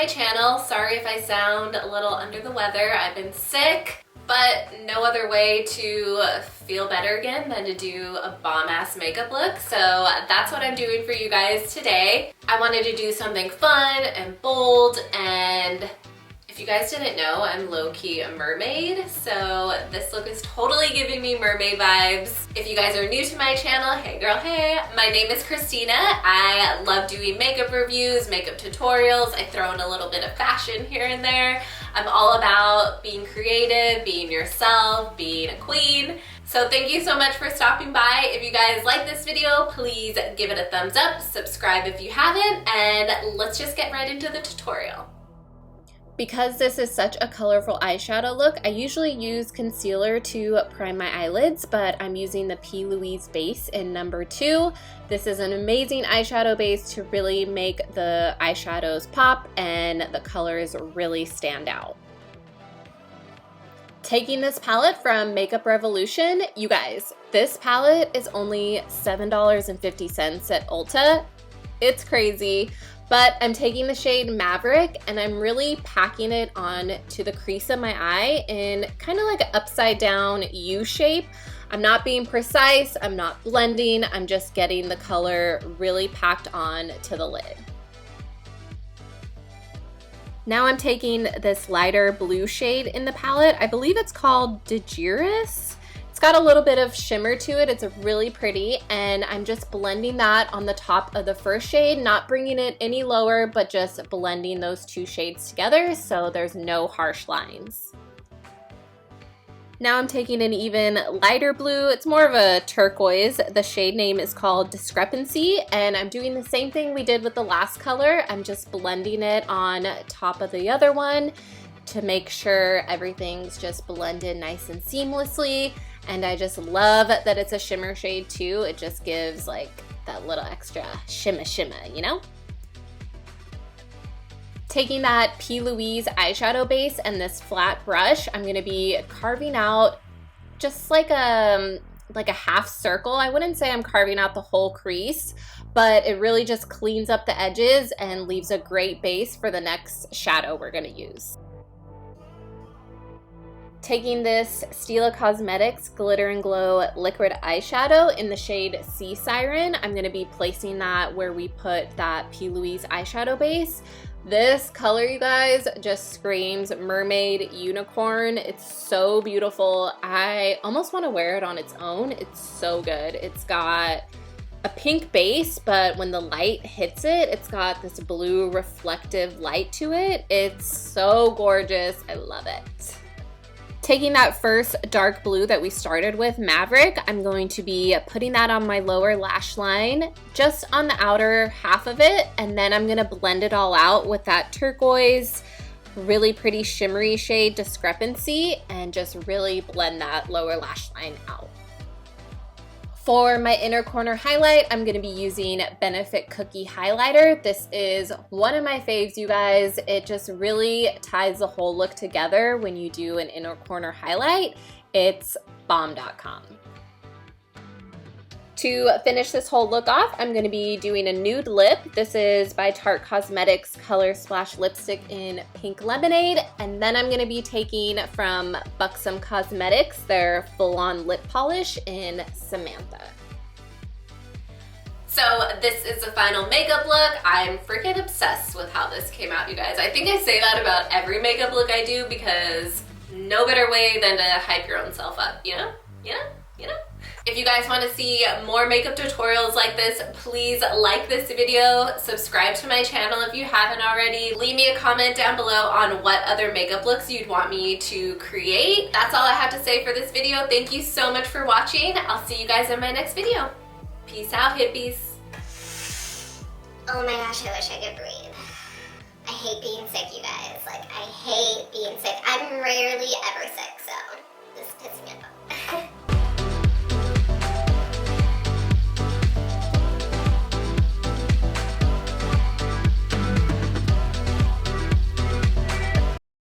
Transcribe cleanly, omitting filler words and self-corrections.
my channel. Sorry if I sound a little under the weather. I've been sick, but no other way to feel better again than to do a bomb-ass makeup look. So that's what I'm doing for you guys today. I wanted to do something fun and bold, and if you guys didn't know, I'm low-key a mermaid, so this look is totally giving me mermaid vibes. If you guys are new to my channel, hey girl, hey. My name is Christina. I love doing makeup reviews, makeup tutorials. I throw in a little bit of fashion here and there. I'm all about being creative, being yourself, being a queen. So thank you so much for stopping by. If you guys like this video, please give it a thumbs up, subscribe if you haven't, and let's just get right into the tutorial. Because this is such a colorful eyeshadow look, I usually use concealer to prime my eyelids, but I'm using the P. Louise base in number 2. This is an amazing eyeshadow base to really make the eyeshadows pop and the colors really stand out. Taking this palette from Makeup Revolution, you guys, this palette is only $7.50 at Ulta. It's crazy. But I'm taking the shade Maverick and I'm really packing it on to the crease of my eye in kind of like an upside down U shape. I'm not being precise, I'm not blending, I'm just getting the color really packed on to the lid. Now I'm taking this lighter blue shade in the palette. I believe it's called Degeris. It's got a little bit of shimmer to it. It's really pretty, and I'm just blending that on the top of the first shade, not bringing it any lower, but just blending those two shades together so there's no harsh lines. Now I'm taking an even lighter blue. It's more of a turquoise. The shade name is called Discrepancy, and I'm doing the same thing we did with the last color. I'm just blending it on top of the other one to make sure everything's just blended nice and seamlessly. And I just love that it's a shimmer shade too. It just gives like that little extra shimmer, you know? Taking that P. Louise eyeshadow base and this flat brush, I'm gonna be carving out just like a half circle. I wouldn't say I'm carving out the whole crease, but it really just cleans up the edges and leaves a great base for the next shadow we're gonna use. Taking this Stila Cosmetics Glitter and Glow liquid eyeshadow in the shade Sea Siren, I'm gonna be placing that where we put that P. Louise eyeshadow base. This color, you guys, just screams mermaid unicorn. It's so beautiful. I almost want to wear it on its own. It's so good. It's got a pink base, but when the light hits it, it's got this blue reflective light to it. It's so gorgeous. I love it. Taking that first dark blue that we started with, Maverick, I'm going to be putting that on my lower lash line, just on the outer half of it, and then I'm gonna blend it all out with that turquoise, really pretty shimmery shade Discrepancy, and just really blend that lower lash line out. For my inner corner highlight, I'm gonna be using Benefit Cookie Highlighter. This is one of my faves, you guys. It just really ties the whole look together when you do an inner corner highlight. It's bomb.com. To finish this whole look off, I'm gonna be doing a nude lip. This is by Tarte Cosmetics Color Splash Lipstick in Pink Lemonade. And then I'm gonna be taking from Buxom Cosmetics their full-on lip polish in Samantha. So this is the final makeup look. I'm freaking obsessed with how this came out, you guys. I think I say that about every makeup look I do because no better way than to hype your own self up, you know? You know? If you guys want to see more makeup tutorials like this, please like this video, subscribe to my channel if you haven't already, leave me a comment down below on what other makeup looks you'd want me to create. That's all I have to say for this video. Thank you so much for watching. I'll see you guys in my next video. Peace out, hippies. Oh my gosh, I wish I could breathe. I hate being sick, you guys. Like, I hate being sick. I'm rarely ever sick.